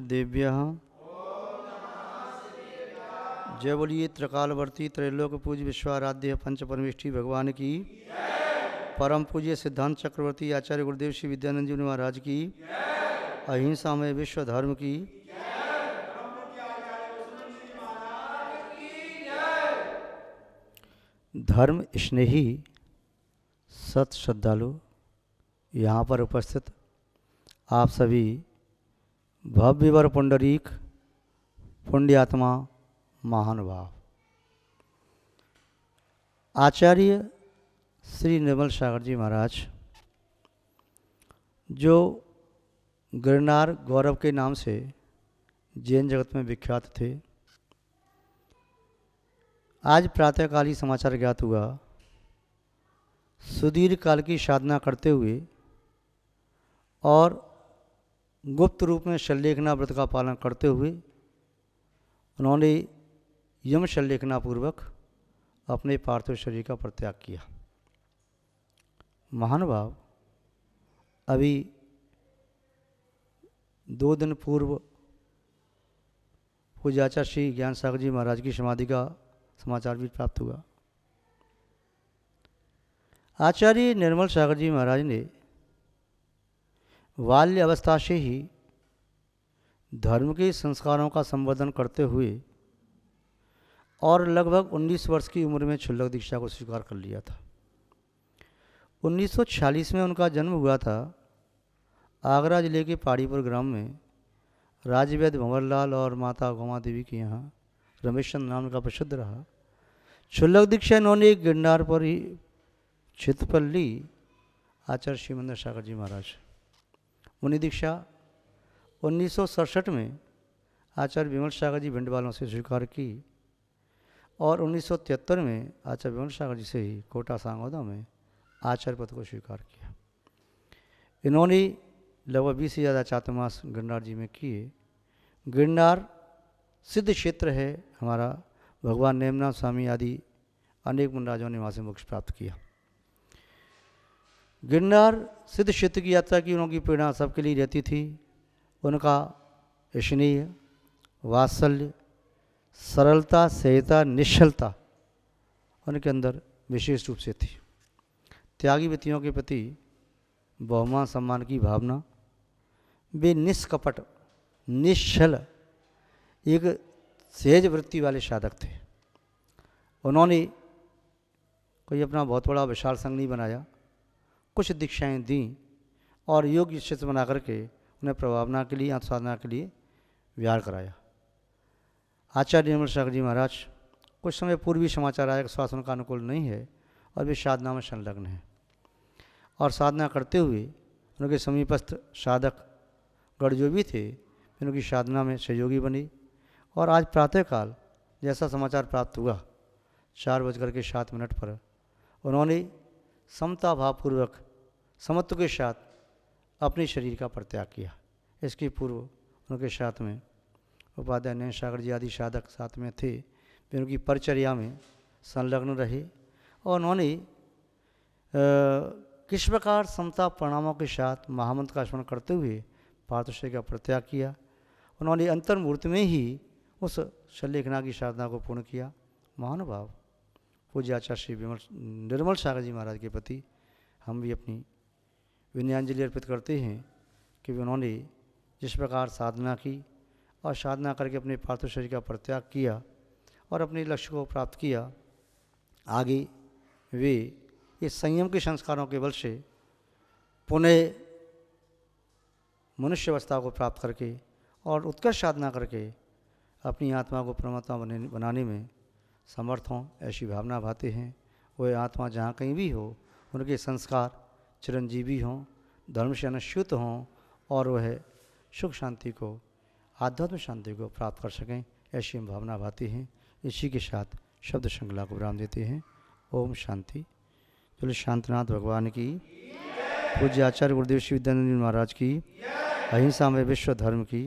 देव्यः। जय बोलिए त्रिकालवर्ती त्रैलोक पूज्य विश्वाराध्य पंच परमेष्ठी भगवान की। परम पूज्य सिद्धांत चक्रवर्ती आचार्य गुरुदेव श्री विद्यानंद जी महाराज की। अहिंसा में विश्व धर्म की। धर्म स्नेही सत श्रद्धालु यहाँ पर उपस्थित आप सभी भव्यवर पुंडरीक पुण्यात्मा महानुभाव, आचार्य श्री निर्मल सागर जी महाराज जो गिरनार गौरव के नाम से जैन जगत में विख्यात थे, आज प्रातःकाली समाचार ज्ञात हुआ सुदीर्घ काल की साधना करते हुए और गुप्त रूप में शल्यलेखना व्रत का पालन करते हुए उन्होंने यम शल्यलेखना पूर्वक अपने पार्थिव शरीर का परित्याग किया। महानुभाव, अभी 2 दिन पूर्व पूज्य आचार्य श्री ज्ञान सागर जी महाराज की समाधि का समाचार भी प्राप्त हुआ। आचार्य निर्मल सागर जी महाराज ने बाल्य अवस्था से ही धर्म के संस्कारों का संवर्धन करते हुए और लगभग 19 वर्ष की उम्र में क्षुल्लक दीक्षा को स्वीकार कर लिया था। 1946 में उनका जन्म हुआ था। आगरा जिले के पहाड़ीपुर ग्राम में राजवैद्य भंवरलाल और माता गोमा देवी के यहाँ रमेशचंद्र नाम का प्रसिद्ध रहा। क्षुल्लक दीक्षा इन्होंने गिरनार पर ही क्षेत्र पर ली आचार्य श्रीमंदर सागर जी महाराज। मुनि दीक्षा 1967 में आचार्य विमल सागर जी भिंड वालों से स्वीकार की और 1973 में आचार्य विमल सागर जी से ही कोटा सांगोदा में आचार्य पद को स्वीकार किया। इन्होंने लगभग 20 से ज़्यादा चातुर्मास गिरनार जी में किए। गिरनार सिद्ध क्षेत्र है हमारा। भगवान नेमनाथ स्वामी आदि अनेक मुनराजों ने वहाँ से मोक्ष प्राप्त किया। गिरनार सिद्ध क्षेत्र की यात्रा की उनकी प्रेरणा सबके लिए रहती थी। उनका स्नेह, वात्सल्य, सरलता, सहजता, निश्चलता उनके अंदर विशेष रूप से थी। त्यागी व्यक्तियों के प्रति बहुमान सम्मान की भावना, वे निष्कपट, निश्चल, एक सहज वृत्ति वाले साधक थे। उन्होंने कोई अपना बहुत बड़ा विशाल संघ नहीं बनाया, कुछ दीक्षाएं दी और योग्य शिष्य बना करके उन्हें प्रभावना के लिए, आत्मसाधना के लिए विहार कराया। आचार्य निर्मल सागर जी महाराज कुछ समय पूर्व भी समाचार आया कि स्वास्थ्य उनका अनुकूल नहीं है और वे साधना में संलग्न हैं और साधना करते हुए उनके समीपस्थ साधक गण जो भी थे उनकी साधना में सहयोगी बनी। और आज प्रातःकाल जैसा समाचार प्राप्त हुआ 4:07 पर उन्होंने समता भावपूर्वक समत्व के साथ अपने शरीर का परित्याग किया। इसके पूर्व उनके साथ में उपाध्याय नयन सागर जी आदि साधक साथ में थे। वे उनकी परिचर्या में संलग्न रहे और उन्होंने किस प्रकार समता परिणामों के साथ महामंत्र का स्मरण करते हुए पार्थिव शरीर का परित्याग किया। उन्होंने अंतर्मुहूर्त में ही उस शल्यलेखना की साधना को पूर्ण किया। महानुभाव, पूज्य आचार्य श्री निर्मल सागर जी महाराज के प्रति हम भी अपनी विनयाञ्जलि अर्पित करते हैं कि उन्होंने जिस प्रकार साधना की और साधना करके अपने पार्थिव शरीर का परित्याग किया और अपने लक्ष्य को प्राप्त किया, आगे वे इस संयम के संस्कारों के बल से पुनः मनुष्य अवस्था को प्राप्त करके और उत्कृष्ट साधना करके अपनी आत्मा को परमात्मा बनाने में समर्थ हों, ऐसी भावना भाते हैं। वह आत्मा जहाँ कहीं भी हो उनके संस्कार चिरंजीवी हों, धर्म से अनुच्युत हों और वह सुख शांति को, आध्यात्मिक शांति को प्राप्त कर सकें, ऐसी हम भावना भाती हैं। इसी के साथ शब्द श्रृंखला को विराम देते हैं। ओम शांति। चलो शांतिनाथ भगवान की, पूज्य आचार्य गुरुदेव श्री विद्यानंद महाराज की, अहिंसा में विश्व धर्म की।